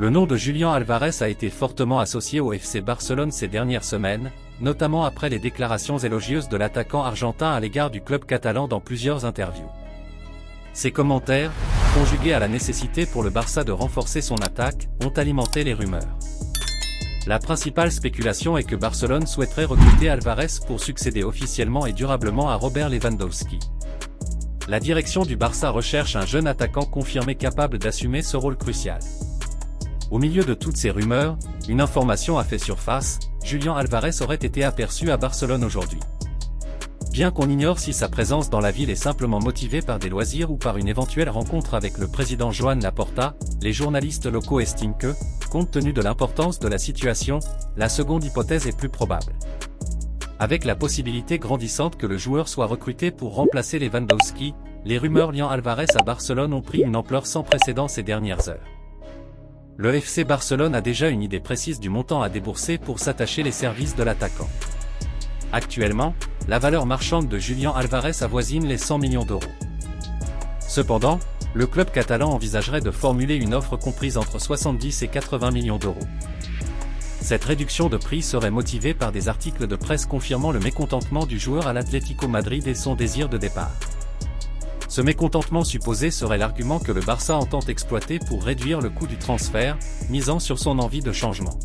Le nom de Julián Álvarez a été fortement associé au FC Barcelone ces dernières semaines, notamment après les déclarations élogieuses de l'attaquant argentin à l'égard du club catalan dans plusieurs interviews. Ces commentaires, conjugués à la nécessité pour le Barça de renforcer son attaque, ont alimenté les rumeurs. La principale spéculation est que Barcelone souhaiterait recruter Álvarez pour succéder officiellement et durablement à Robert Lewandowski. La direction du Barça recherche un jeune attaquant confirmé capable d'assumer ce rôle crucial. Au milieu de toutes ces rumeurs, une information a fait surface, Julián Álvarez aurait été aperçu à Barcelone aujourd'hui. Bien qu'on ignore si sa présence dans la ville est simplement motivée par des loisirs ou par une éventuelle rencontre avec le président Joan Laporta, les journalistes locaux estiment que, compte tenu de l'importance de la situation, la seconde hypothèse est plus probable. Avec la possibilité grandissante que le joueur soit recruté pour remplacer Lewandowski, les rumeurs liant Álvarez à Barcelone ont pris une ampleur sans précédent ces dernières heures. Le FC Barcelone a déjà une idée précise du montant à débourser pour s'attacher les services de l'attaquant. Actuellement, la valeur marchande de Julián Álvarez avoisine les 100 millions d'euros. Cependant, le club catalan envisagerait de formuler une offre comprise entre 70 et 80 millions d'euros. Cette réduction de prix serait motivée par des articles de presse confirmant le mécontentement du joueur à l'Atlético Madrid et son désir de départ. Ce mécontentement supposé serait l'argument que le Barça entend exploiter pour réduire le coût du transfert, misant sur son envie de changement.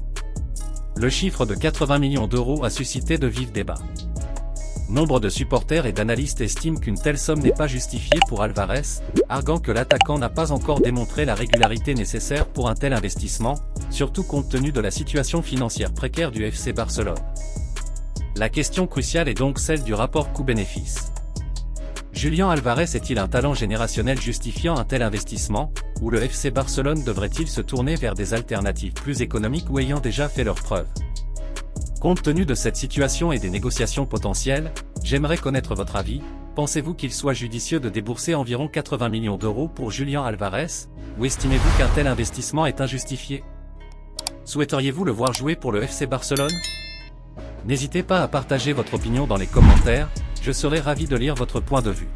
Le chiffre de 80 millions d'euros a suscité de vifs débats. Nombre de supporters et d'analystes estiment qu'une telle somme n'est pas justifiée pour Álvarez, arguant que l'attaquant n'a pas encore démontré la régularité nécessaire pour un tel investissement, surtout compte tenu de la situation financière précaire du FC Barcelone. La question cruciale est donc celle du rapport coût-bénéfice. Julián Álvarez est-il un talent générationnel justifiant un tel investissement, ou le FC Barcelone devrait-il se tourner vers des alternatives plus économiques ou ayant déjà fait leurs preuves? Compte tenu de cette situation et des négociations potentielles, j'aimerais connaître votre avis. Pensez-vous qu'il soit judicieux de débourser environ 80 millions d'euros pour Julián Álvarez, ou estimez-vous qu'un tel investissement est injustifié? Souhaiteriez-vous le voir jouer pour le FC Barcelone? N'hésitez pas à partager votre opinion dans les commentaires, je serai ravi de lire votre point de vue.